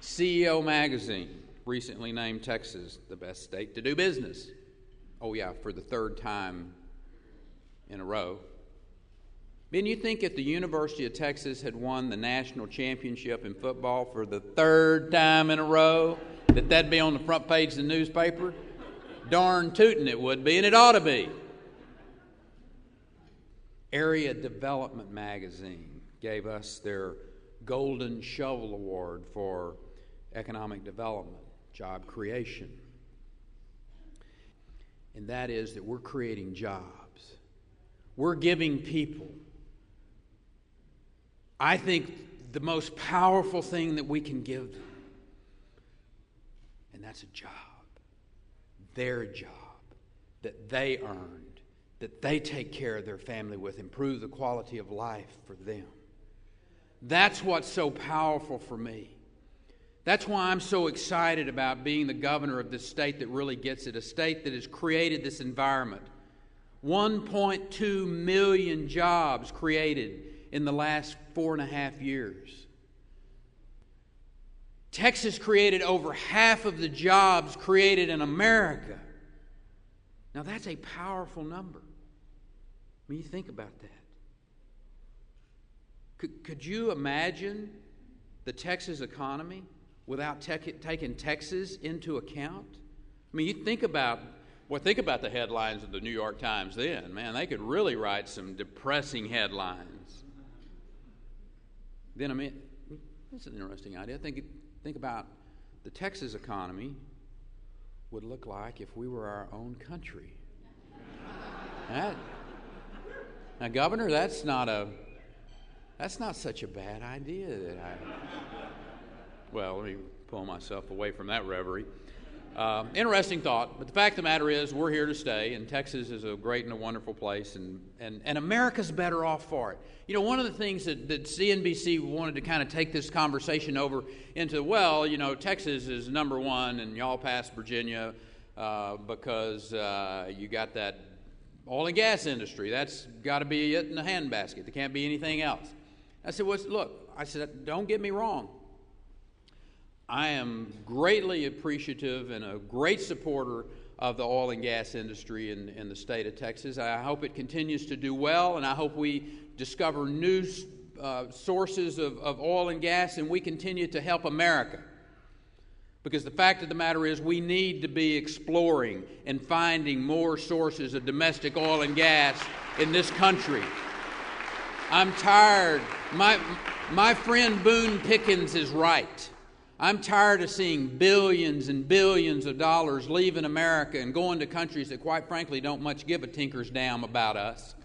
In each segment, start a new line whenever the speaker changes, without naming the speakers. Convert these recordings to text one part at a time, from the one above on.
CEO Magazine recently named Texas the best state to do business. Oh yeah, for the third time in a row. Didn't you think if the University of Texas had won the national championship in football for the third time in a row, that'd be on the front page of the newspaper? Darn tootin' it would be, and it ought to be. Area Development Magazine gave us their Golden Shovel Award for economic development, job creation. And that is that we're creating jobs. We're giving people, I think, the most powerful thing that we can give them. And that's a job. Their job that they earned, that they take care of their family with, improve the quality of life for them. That's what's so powerful for me. That's why I'm so excited about being the governor of this state that really gets it, a state that has created this environment. 1.2 million jobs created in the last 4.5 years. Texas created over half of the jobs created in America. Now that's a powerful number. When you think about that. Could you imagine the Texas economy without taking Texas into account? I mean, you think about the headlines of the New York Times then. Man, they could really write some depressing headlines. Then, I mean, that's an interesting idea. Think about the Texas economy would look like if we were our own country. Now, Governor, that's not such a bad idea well, let me pull myself away from that reverie. Interesting thought, but the fact of the matter is we're here to stay, and Texas is a great and a wonderful place, and America's better off for it. You know, one of the things that CNBC wanted to kind of take this conversation over into, well, you know, Texas is number one, and y'all passed Virginia because you got that oil and gas industry. That's got to be it in the handbasket. There can't be anything else. I said, don't get me wrong. I am greatly appreciative and a great supporter of the oil and gas industry in the state of Texas. I hope it continues to do well, and I hope we discover new sources of oil and gas, and we continue to help America. Because the fact of the matter is we need to be exploring and finding more sources of domestic oil and gas in this country. I'm tired. My friend Boone Pickens is right. I'm tired of seeing billions and billions of dollars leaving America and going to countries that, quite frankly, don't much give a tinker's damn about us.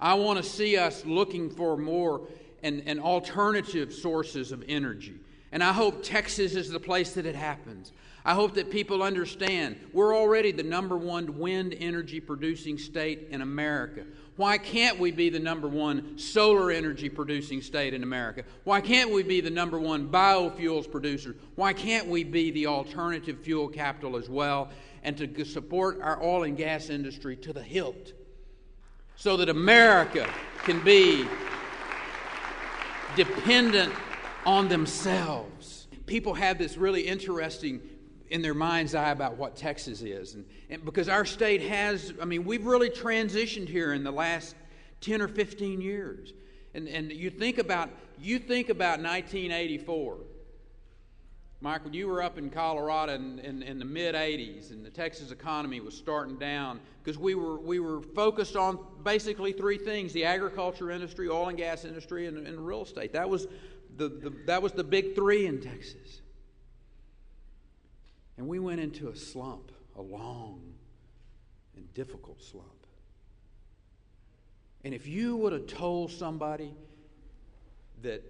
I want to see us looking for more and alternative sources of energy. And I hope Texas is the place that it happens. I hope that people understand we're already the number one wind energy producing state in America. Why can't we be the number one solar energy producing state in America? Why can't we be the number one biofuels producer? Why can't we be the alternative fuel capital as well, and to support our oil and gas industry to the hilt so that America can be dependent on themselves? People have this really interesting in their mind's eye about what Texas is. And because our state has, we've really transitioned here in the last 10 or 15 years. And you think about 1984. Michael, you were up in Colorado in the mid-'80s, and the Texas economy was starting down because we were focused on basically three things: the agriculture industry, oil and gas industry, and real estate. That was the big three in Texas. And we went into a slump, a long and difficult slump. And if you would have told somebody that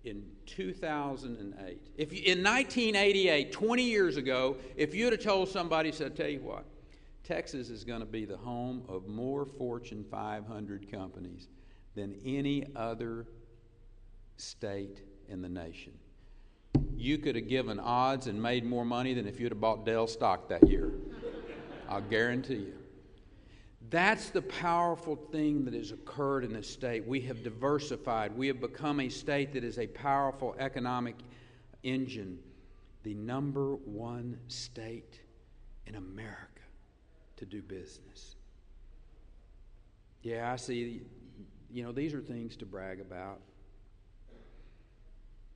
in 2008, in 1988, 20 years ago, if you would have told somebody, said, tell you what, Texas is going to be the home of more Fortune 500 companies than any other state in the nation, you could have given odds and made more money than if you'd have bought Dell stock that year. I'll guarantee you. That's the powerful thing that has occurred in this state. We have diversified. We have become a state that is a powerful economic engine the number one state in America to do business. Yeah, I see, these are things to brag about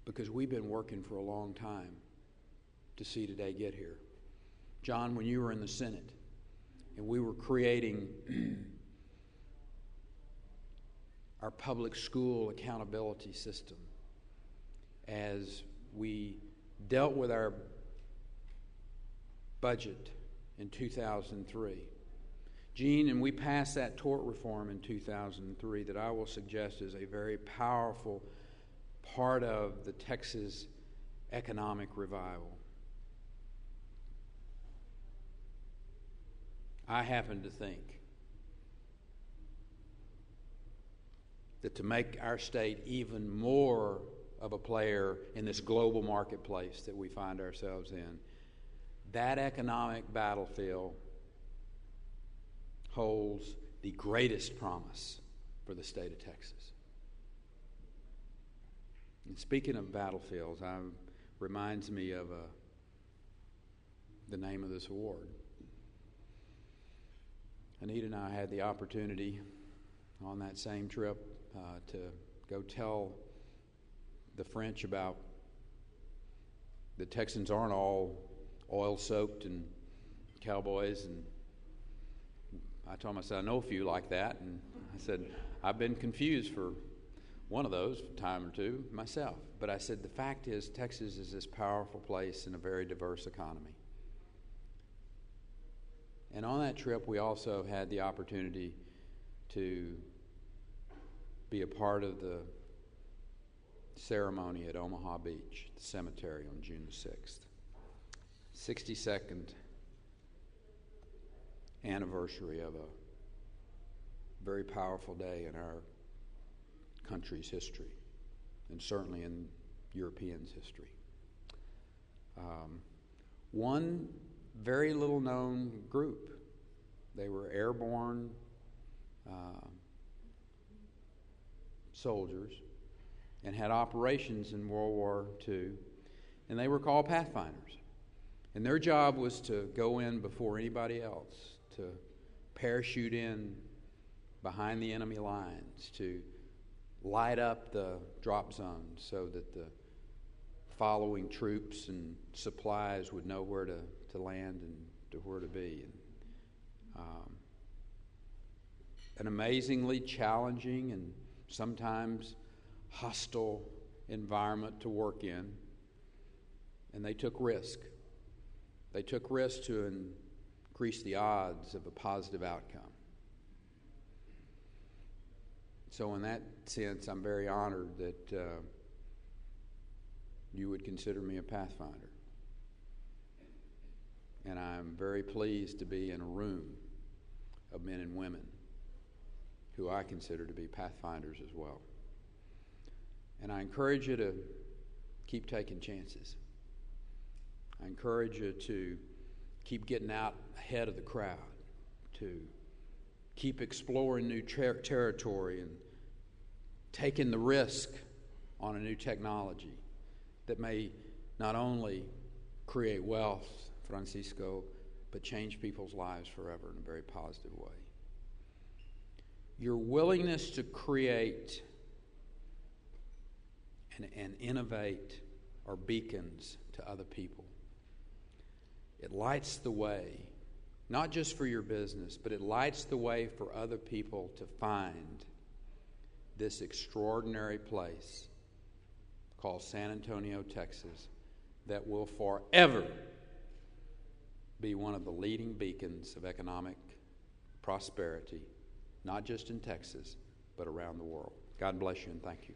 because we've been working for a long time to see today get here. John, when you were in the Senate and we were creating our public school accountability system, as we dealt with our budget in 2003, Gene, and we passed that tort reform in 2003 that I will suggest is a very powerful part of the Texas economic revival. I happen to think that to make our state even more of a player in this global marketplace that we find ourselves in, that economic battlefield holds the greatest promise for the state of Texas. And speaking of battlefields, reminds me of the name of this award. Anita and I had the opportunity on that same trip to go tell the French about the Texans aren't all oil-soaked and cowboys. And I told him, I said, I know a few like that. And I said, I've been confused for one of those a time or two myself. But I said, the fact is, Texas is this powerful place in a very diverse economy. And on that trip, we also had the opportunity to be a part of the ceremony at Omaha Beach, the cemetery, on June the 6th. 62nd anniversary of a very powerful day in our country's history, and certainly in Europeans' history. One very little known group. They were airborne soldiers and had operations in World War II, and they were called Pathfinders. And their job was to go in before anybody else, to parachute in behind the enemy lines, to light up the drop zones so that the following troops and supplies would know where to land and to where to be. And, an amazingly challenging and sometimes hostile environment to work in, and they took risk. They took risks to increase the odds of a positive outcome. So in that sense, I'm very honored that you would consider me a Pathfinder. And I'm very pleased to be in a room of men and women who I consider to be Pathfinders as well. And I encourage you to keep taking chances. I encourage you to keep getting out ahead of the crowd, to keep exploring new territory and taking the risk on a new technology that may not only create wealth, Francisco, but change people's lives forever in a very positive way. Your willingness to create and innovate are beacons to other people. It lights the way, not just for your business, but it lights the way for other people to find this extraordinary place called San Antonio, Texas, that will forever be one of the leading beacons of economic prosperity, not just in Texas, but around the world. God bless you and thank you.